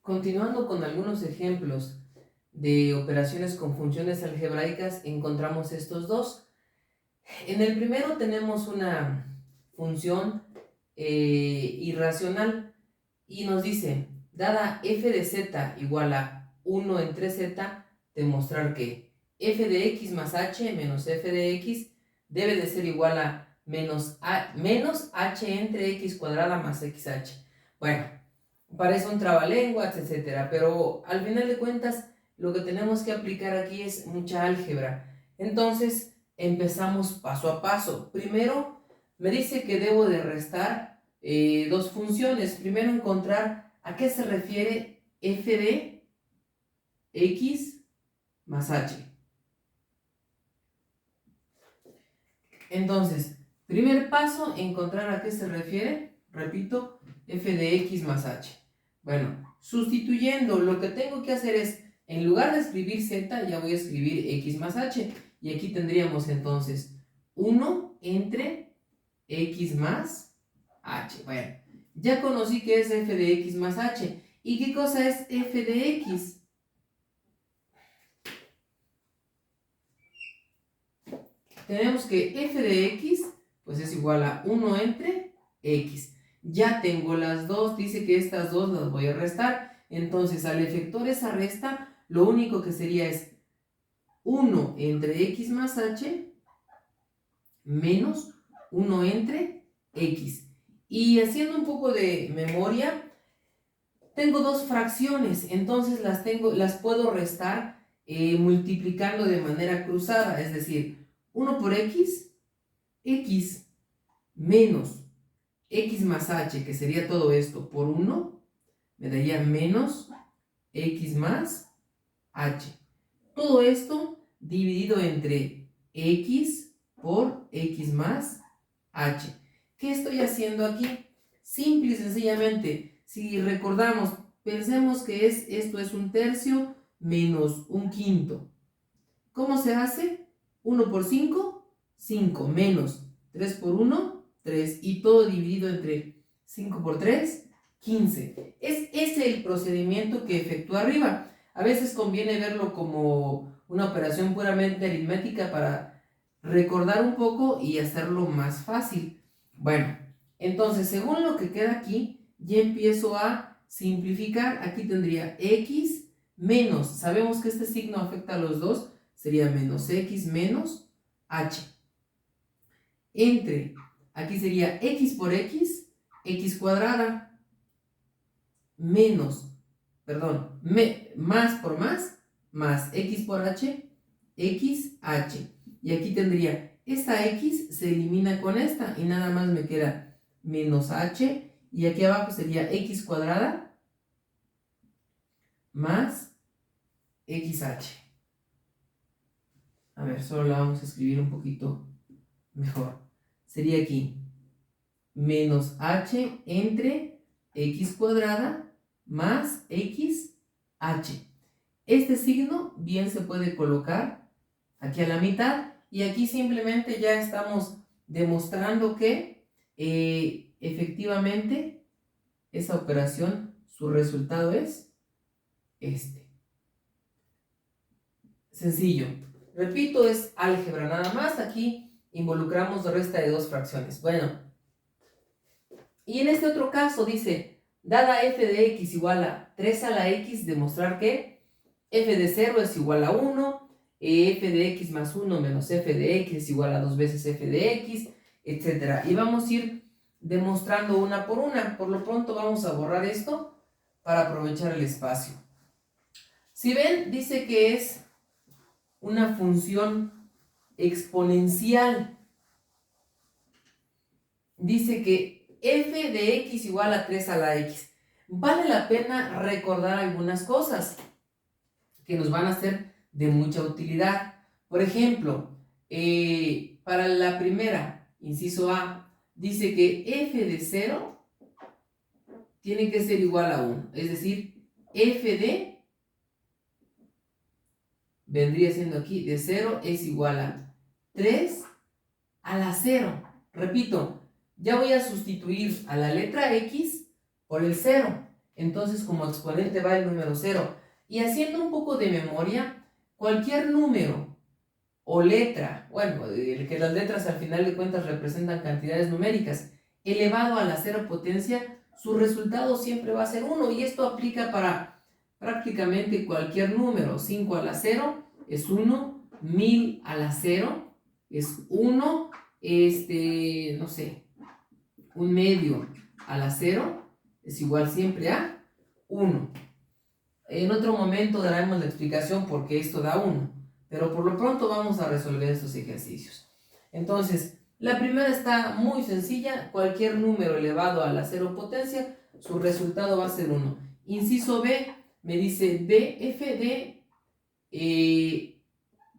Continuando con algunos ejemplos de operaciones con funciones algebraicas, encontramos estos dos. En el primero tenemos una función irracional y nos dice, dada f de z igual a 1 entre z, demostrar que f de x más h menos f de x debe de ser igual a menos h entre x cuadrada más xh. Bueno, parece un trabalenguas, etcétera, pero al final de cuentas lo que tenemos que aplicar aquí es mucha álgebra. Entonces empezamos paso a paso. Primero me dice que debo de restar dos funciones. Primero encontrar a qué se refiere f de x más h. Entonces, primer paso, encontrar a qué se refiere, repito, f de x más h. Bueno, sustituyendo, lo que tengo que hacer es, en lugar de escribir z, ya voy a escribir x más h. Y aquí tendríamos entonces 1 entre x más h. Bueno, ya conocí que es f de x más h. ¿Y qué cosa es f de x? Tenemos que f de x pues es igual a 1 entre x. Ya tengo las dos, dice que estas dos las voy a restar. Entonces al efectuar esa resta, lo único que sería es 1 entre x más h menos 1 entre x. Y haciendo un poco de memoria, tengo dos fracciones, entonces las puedo restar multiplicando de manera cruzada, es decir, 1 por x menos x más h, que sería todo esto, por 1, me daría menos x más h. Todo esto dividido entre x por x más h. ¿Qué estoy haciendo aquí? Simple y sencillamente, si recordamos, pensemos que esto es un tercio menos un quinto. ¿Cómo se hace? 1 por 5, 5, menos 3 por 1, 3, y todo dividido entre 5 por 3, 15. Es ese el procedimiento que efectúa arriba. A veces conviene verlo como una operación puramente aritmética para recordar un poco y hacerlo más fácil. Bueno, entonces según lo que queda aquí, ya empiezo a simplificar. Aquí tendría x menos, sabemos que este signo afecta a los dos, sería menos x menos h. Entre, aquí sería x por x cuadrada, menos, perdón, más por más x por h, xh. Y aquí tendría, esta x se elimina con esta y nada más me queda menos h. Y aquí abajo sería x cuadrada más xh. A ver, solo la vamos a escribir un poquito mejor. Sería aquí menos h entre x cuadrada más xh. Este signo bien se puede colocar aquí a la mitad y aquí simplemente ya estamos demostrando que efectivamente esa operación, su resultado es este. Sencillo. Repito, es álgebra nada más. Aquí involucramos resta de dos fracciones. Bueno, y en este otro caso dice, dada f de x igual a 3 a la x, demostrar que f de 0 es igual a 1, f de x más 1 menos f de x es igual a 2 veces f de x, etc. Y vamos a ir demostrando una por una. Por lo pronto vamos a borrar esto para aprovechar el espacio. Si ven, dice que es una función exponencial. Dice que f de x igual a 3 a la x. Vale la pena recordar algunas cosas que nos van a ser de mucha utilidad. Por ejemplo, para la primera, inciso A, dice que f de 0 tiene que ser igual a 1. Es decir, f de vendría siendo aquí de 0 es igual a 3 a la 0. Repito, ya voy a sustituir a la letra x por el 0. Entonces como exponente va el número 0. Y haciendo un poco de memoria, cualquier número o letra, bueno, que las letras al final de cuentas representan cantidades numéricas, elevado a la 0 potencia, su resultado siempre va a ser 1. Y esto aplica para prácticamente cualquier número. 5 a la 0 es 1, 1000 a la 0 es 1, no sé, un medio a la 0 es igual siempre a 1. En otro momento daremos la explicación por qué esto da 1, pero por lo pronto vamos a resolver estos ejercicios. Entonces, la primera está muy sencilla. Cualquier número elevado a la 0 potencia, su resultado va a ser 1. Inciso B me dice bf de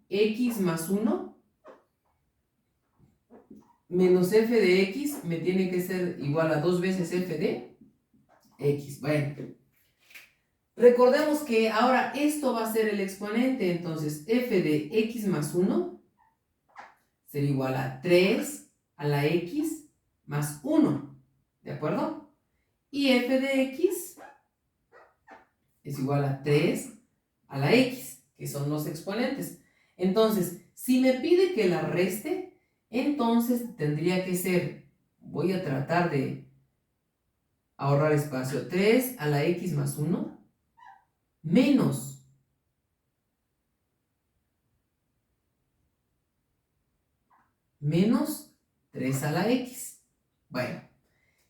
x más 1 menos f de x me tiene que ser igual a 2 veces f de x. Bueno, recordemos que ahora esto va a ser el exponente. Entonces f de x más 1 será igual a 3 a la x más 1, ¿de acuerdo? Y f de x es igual a 3 a la x, que son los exponentes. Entonces, si me pide que la reste, entonces tendría que ser, voy a tratar de ahorrar espacio, 3 a la x más 1 menos 3 a la x. Bueno,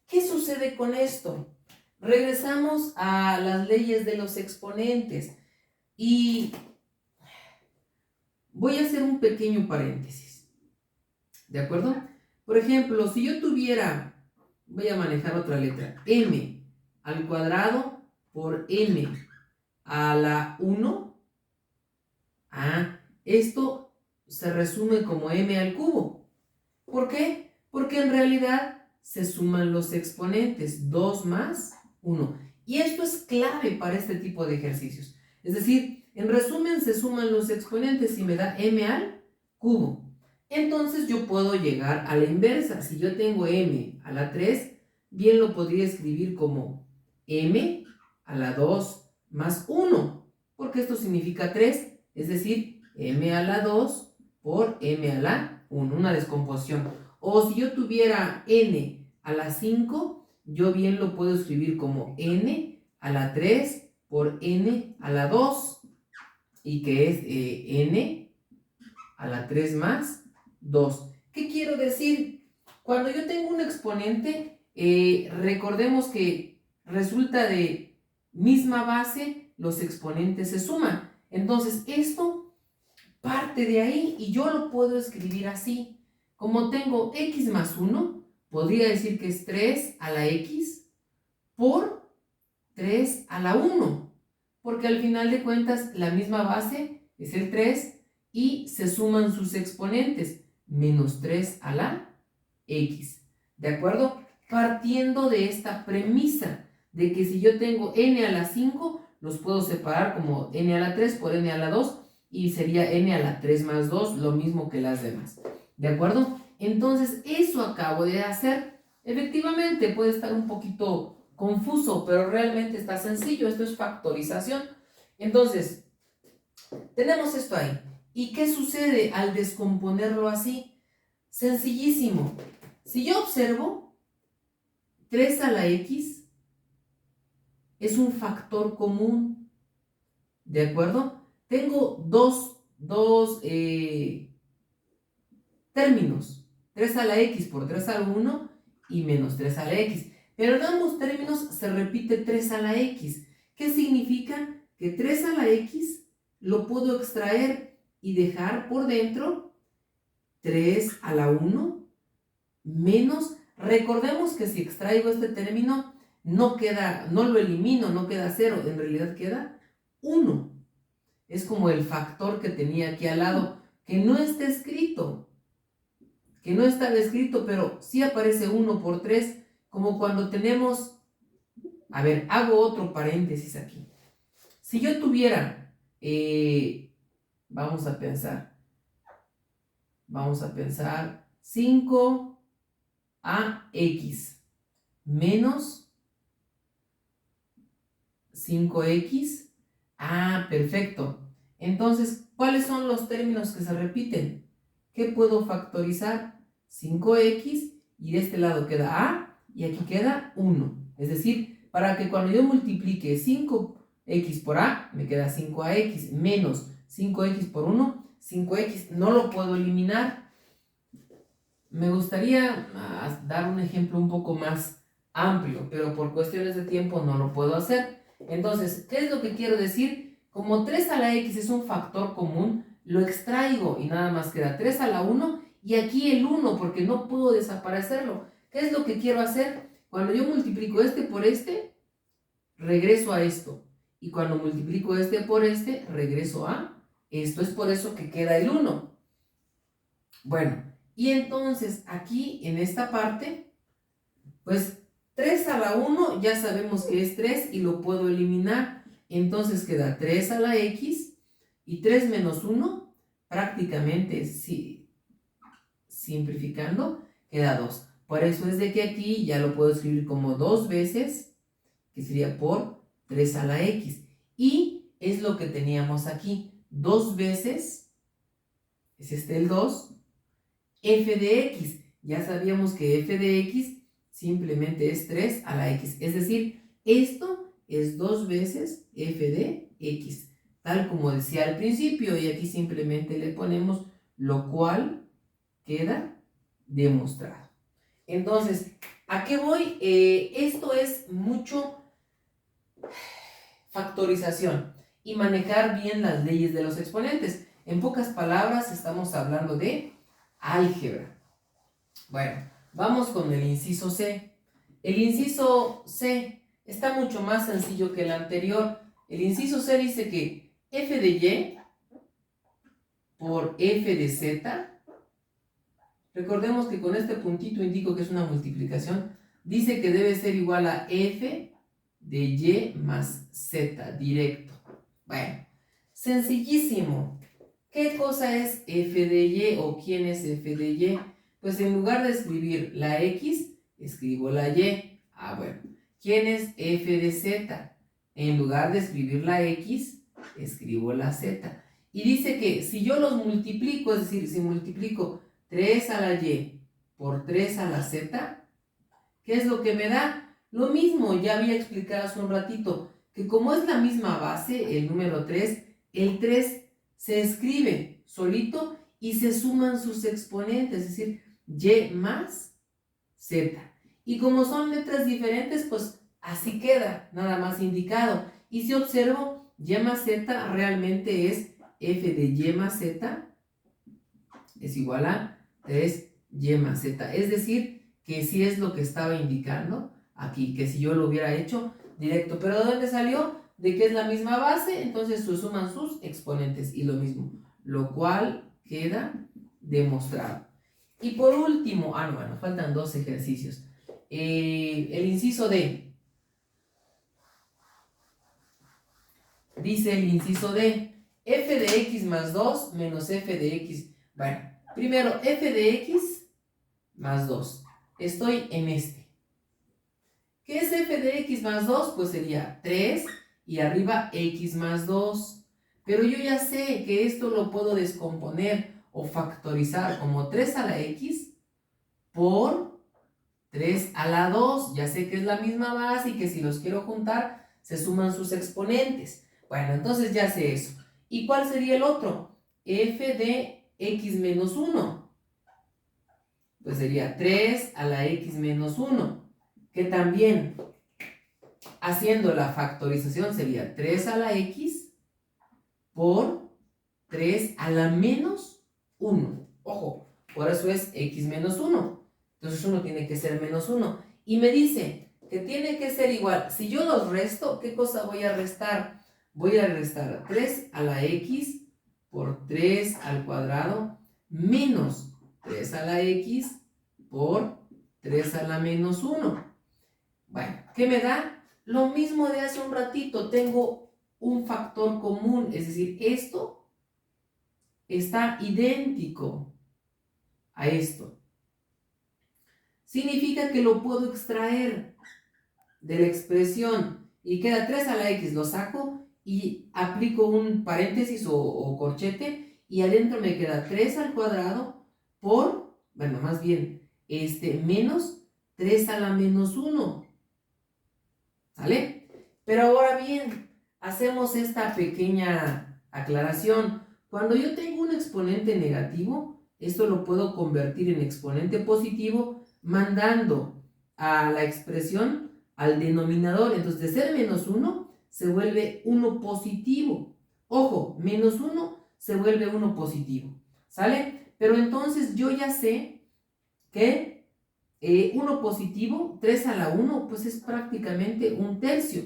¿qué sucede con esto? Regresamos a las leyes de los exponentes y voy a hacer un pequeño paréntesis, ¿de acuerdo? Por ejemplo, si yo tuviera, voy a manejar otra letra, m al cuadrado por m a la 1, esto se resume como m al cubo. ¿Por qué? Porque en realidad se suman los exponentes, 2 más 1. Y esto es clave para este tipo de ejercicios. Es decir, en resumen, se suman los exponentes y me da m al cubo. Entonces yo puedo llegar a la inversa. Si yo tengo m a la 3, bien lo podría escribir como m a la 2 más 1, porque esto significa 3, es decir, m a la 2 por m a la 1, una descomposición. O si yo tuviera n a la 5, yo bien lo puedo escribir como n a la 3 por n a la 2, y que es n a la 3 más 2. ¿Qué quiero decir? Cuando yo tengo un exponente, recordemos que resulta de misma base, los exponentes se suman. Entonces esto parte de ahí y yo lo puedo escribir así. Como tengo x más 1, podría decir que es 3 a la x por 3 a la 1, porque al final de cuentas la misma base es el 3 y se suman sus exponentes, menos 3 a la x, ¿de acuerdo? Partiendo de esta premisa de que si yo tengo n a la 5, los puedo separar como n a la 3 por n a la 2 y sería n a la 3 más 2, lo mismo que las demás, ¿de acuerdo? Entonces eso acabo de hacer. Efectivamente puede estar un poquito confuso, pero realmente está sencillo. Esto es factorización. Entonces, tenemos esto ahí. ¿Y qué sucede al descomponerlo así? Sencillísimo. Si yo observo, 3 a la x es un factor común, ¿de acuerdo? Tengo dos términos, 3 a la x por 3 a la 1 y menos 3 a la x. Pero en ambos términos se repite 3 a la x. ¿Qué significa? Que 3 a la x lo puedo extraer y dejar por dentro 3 a la 1 menos, recordemos que si extraigo este término no queda, no lo elimino, no queda 0, en realidad queda 1. Es como el factor que tenía aquí al lado, que no está escrito, pero sí aparece 1 por 3, como cuando tenemos, a ver, hago otro paréntesis aquí. Si yo tuviera, vamos a pensar 5 a x menos 5x. Ah, perfecto. Entonces, ¿cuáles son los términos que se repiten? ¿Qué puedo factorizar? 5x y de este lado queda a y aquí queda 1. Es decir, para que cuando yo multiplique 5x por a, me queda 5ax menos 5x por 1, 5x no lo puedo eliminar. Me gustaría dar un ejemplo un poco más amplio, pero por cuestiones de tiempo no lo puedo hacer. Entonces, ¿qué es lo que quiero decir? Como 3 a la x es un factor común, lo extraigo y nada más queda 3 a la 1 y aquí el 1 porque no puedo desaparecerlo. ¿Qué es lo que quiero hacer? Cuando yo multiplico este por este, regreso a esto. Y cuando multiplico este por este, regreso a esto. Es por eso que queda el 1. Bueno, y entonces aquí en esta parte, pues 3 a la 1 ya sabemos que es 3 y lo puedo eliminar. Entonces queda 3 a la x y 3 menos 1, prácticamente simplificando, queda 2. Por eso es de que aquí ya lo puedo escribir como 2 veces, que sería por 3 a la x. Y es lo que teníamos aquí, 2 veces, es el 2, f de x. Ya sabíamos que f de x simplemente es 3 a la x. Es decir, esto es 2 veces f de x, tal como decía al principio, y aquí simplemente le ponemos lo cual queda demostrado. Entonces, ¿a qué voy? Esto es mucho factorización y manejar bien las leyes de los exponentes. En pocas palabras, estamos hablando de álgebra. Bueno, vamos con el inciso C. El inciso C está mucho más sencillo que el anterior. El inciso C dice que f de y por f de z, recordemos que con este puntito indico que es una multiplicación, dice que debe ser igual a f de y más z directo. Bueno, sencillísimo. ¿Qué cosa es f de y o quién es f de y? Pues en lugar de escribir la x, escribo la y. Ah, bueno. ¿Quién es f de z? En lugar de escribir la x, escribo la z. Y dice que si yo los multiplico, es decir, si multiplico 3 a la y por 3 a la z, ¿qué es lo que me da? Lo mismo, ya había explicado hace un ratito, que como es la misma base, el número 3, el 3 se escribe solito y se suman sus exponentes, es decir, y más z. Y como son letras diferentes, pues así queda, nada más indicado. Y si observo, y más z realmente es f de y más z es igual a 3y más z. Es decir, que sí es lo que estaba indicando aquí, que si yo lo hubiera hecho directo. ¿Pero de dónde salió? De que es la misma base, entonces se suman sus exponentes y lo mismo, lo cual queda demostrado. Y por último, bueno, faltan 2 ejercicios. El inciso D. Dice el inciso D, f de x más 2 menos f de x. Bueno, primero f de x más 2. Estoy en este. ¿Qué es f de x más 2? Pues sería 3 y arriba x más 2. Pero yo ya sé que esto lo puedo descomponer o factorizar como 3 a la x por 3 a la 2. Ya sé que es la misma base y que si los quiero juntar se suman sus exponentes. Bueno, entonces ya sé eso. ¿Y cuál sería el otro? F de x menos 1. Pues sería 3 a la x menos 1. Que también, haciendo la factorización, sería 3 a la x por 3 a la menos 1. Ojo, por eso es x menos 1. Entonces 1 tiene que ser menos 1. Y me dice que tiene que ser igual. Si yo los resto, ¿qué cosa voy a restar? Voy a restar 3 a la x por 3 al cuadrado menos 3 a la x por 3 a la menos 1. Bueno, ¿qué me da? Lo mismo de hace un ratito. Tengo un factor común, es decir, esto está idéntico a esto. Significa que lo puedo extraer de la expresión y queda 3 a la x, lo saco y aplico un paréntesis o corchete y adentro me queda 3 al cuadrado por, bueno, más bien, menos 3 a la menos 1. ¿Sale? Pero ahora bien, hacemos esta pequeña aclaración. Cuando yo tengo un exponente negativo, esto lo puedo convertir en exponente positivo mandando a la expresión al denominador. Entonces, de ser menos 1, se vuelve 1 positivo. Ojo, menos 1 se vuelve 1 positivo. ¿Sale? Pero entonces yo ya sé que 1 positivo, 3 a la 1, pues es prácticamente un tercio.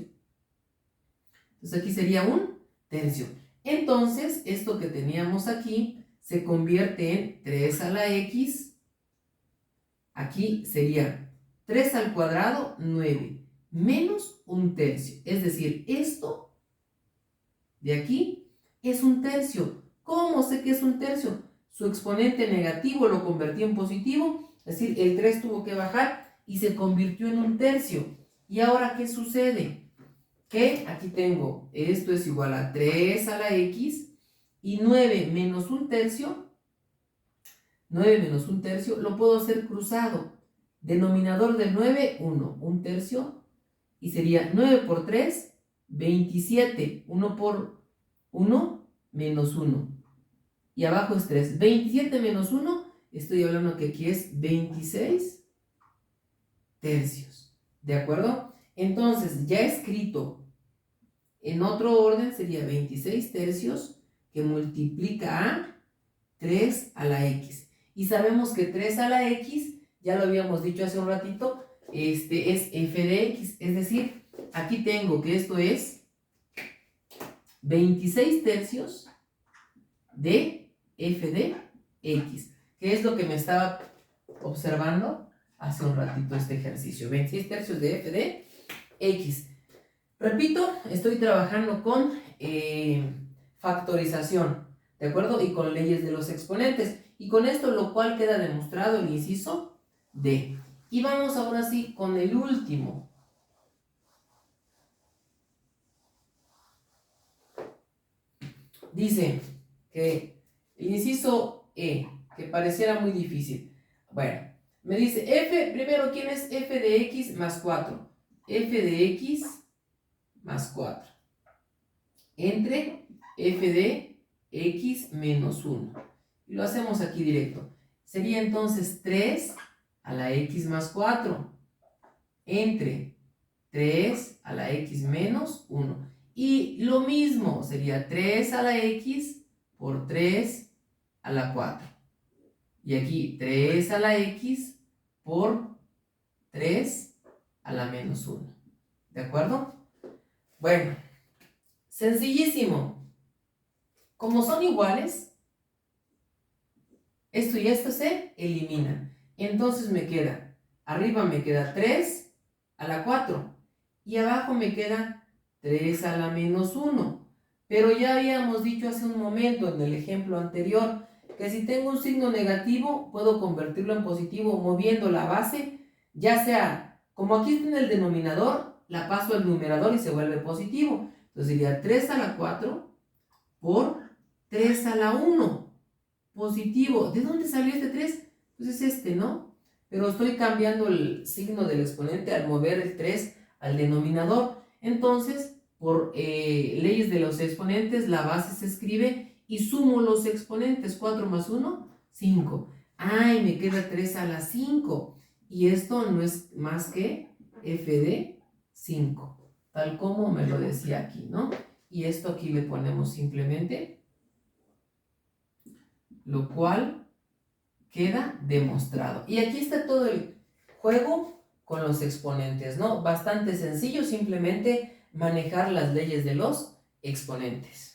Entonces aquí sería un tercio. Entonces, esto que teníamos aquí se convierte en 3 a la x. Aquí sería 3 al cuadrado, 9, menos un tercio. Es decir, esto de aquí es un tercio. ¿Cómo sé que es un tercio? Su exponente negativo lo convertí en positivo, es decir, el 3 tuvo que bajar y se convirtió en un tercio. ¿Y ahora qué sucede? Que aquí tengo, esto es igual a 3 a la x y 9 menos un tercio, 9 menos un tercio, lo puedo hacer cruzado. Denominador del 9, 1, un tercio, y sería 9 por 3, 27, 1 por 1, menos 1. Y abajo es 3. 27 menos 1, estoy hablando que aquí es 26 tercios. ¿De acuerdo? Entonces, ya escrito en otro orden sería 26 tercios que multiplica a 3 a la x. Y sabemos que 3 a la x, ya lo habíamos dicho hace un ratito, es f de x. Es decir, aquí tengo que esto es 26 tercios de f de x, que es lo que me estaba observando hace un ratito este ejercicio. 26 tercios de f de x. Repito, estoy trabajando con factorización, ¿de acuerdo? Y con leyes de los exponentes. Y con esto lo cual queda demostrado el inciso D. Y vamos ahora sí con el último. Dice que el inciso E, que pareciera muy difícil. Bueno, me dice f, primero, ¿quién es f de x más 4? F de x más 4 entre f de x menos 1. Y lo hacemos aquí directo. Sería entonces 3 a la x más 4 entre 3 a la x menos 1. Y lo mismo, sería 3 a la x por 3 a la 4. Y aquí 3 a la x por 3 a la menos 1. ¿De acuerdo? Bueno, sencillísimo. Como son iguales, esto y esto se eliminan. Entonces me queda, arriba me queda 3 a la 4 y abajo me queda 3 a la menos 1. Pero ya habíamos dicho hace un momento en el ejemplo anterior que si tengo un signo negativo puedo convertirlo en positivo moviendo la base, ya sea como aquí está en el denominador, la paso al numerador y se vuelve positivo. Entonces sería 3 a la 4 por 3 a la 1. Positivo. ¿De dónde salió este 3? Pues es este, ¿no? Pero estoy cambiando el signo del exponente al mover el 3 al denominador. Entonces, por leyes de los exponentes, la base se escribe y sumo los exponentes. 4 más 1, 5. ¡Ay! Me queda 3 a la 5. Y esto no es más que f de 5. Tal como me lo decía aquí, ¿no? Y esto aquí le ponemos simplemente, lo cual queda demostrado. Y aquí está todo el juego con los exponentes, ¿no? Bastante sencillo, simplemente manejar las leyes de los exponentes.